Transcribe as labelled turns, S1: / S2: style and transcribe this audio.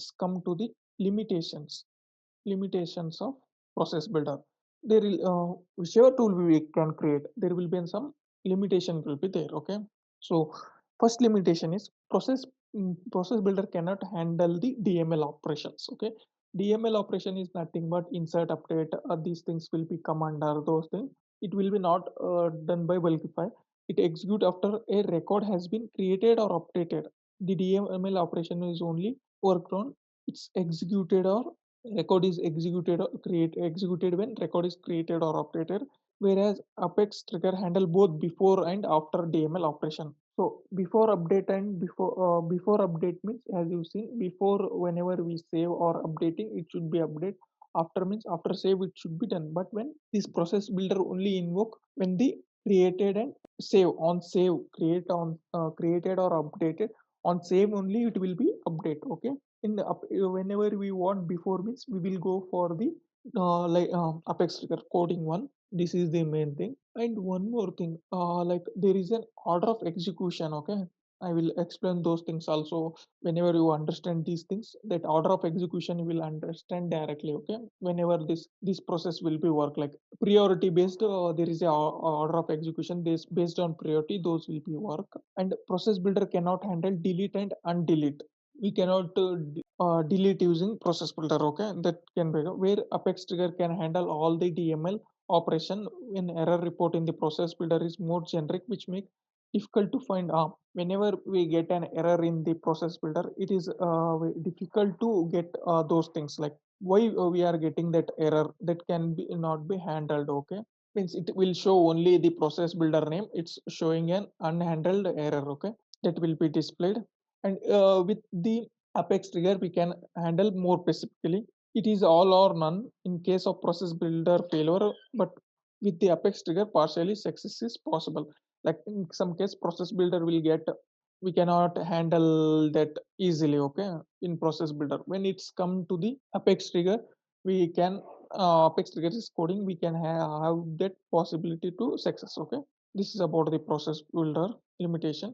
S1: it's come to the limitations of process builder. There will whichever tool we can create, there will be some limitation will be there. Okay, so first limitation is process builder cannot handle the DML operations. Okay, DML operation is nothing but insert, update. These things will be come under those things. It will be not done by Bulkify. It execute after a record has been created or updated. The DML operation is only worked on it's executed or record is executed when record is created or updated, whereas Apex trigger handle both before and after DML operation. So before update and before update means, as you've seen before, whenever we save or updating, it should be update. After means after save it should be done. But when this process builder only invoke when the created and save created or updated on save only it will be update. Okay, whenever we want before means we will go for the Apex trigger coding one. This is the main thing. And one more thing, like there is an order of execution. Okay, I will explain those things also. Whenever you understand these things, that order of execution you will understand directly. Okay, whenever this process will be work like priority based, there is a order of execution this based on priority, those will be work. And process builder cannot handle delete and undelete. We cannot delete using process builder. Okay, that can be where Apex trigger can handle all the DML operation. When error report in the process builder is more generic, which make difficult to find. Whenever we get an error in the process builder, it is difficult to get those things like why we are getting that error, that can be not be handled. Okay, means it will show only the process builder name, it's showing an unhandled error. Okay, that will be displayed. And with the Apex trigger we can handle more specifically. It is all or none in case of process builder failure, but with the Apex trigger partially success is possible. Like in some case process builder will get, we cannot handle that easily. Okay, in process builder when it's come to the Apex trigger, we can Apex trigger is coding, we can have that possibility to success. Okay, this is about the process builder limitation.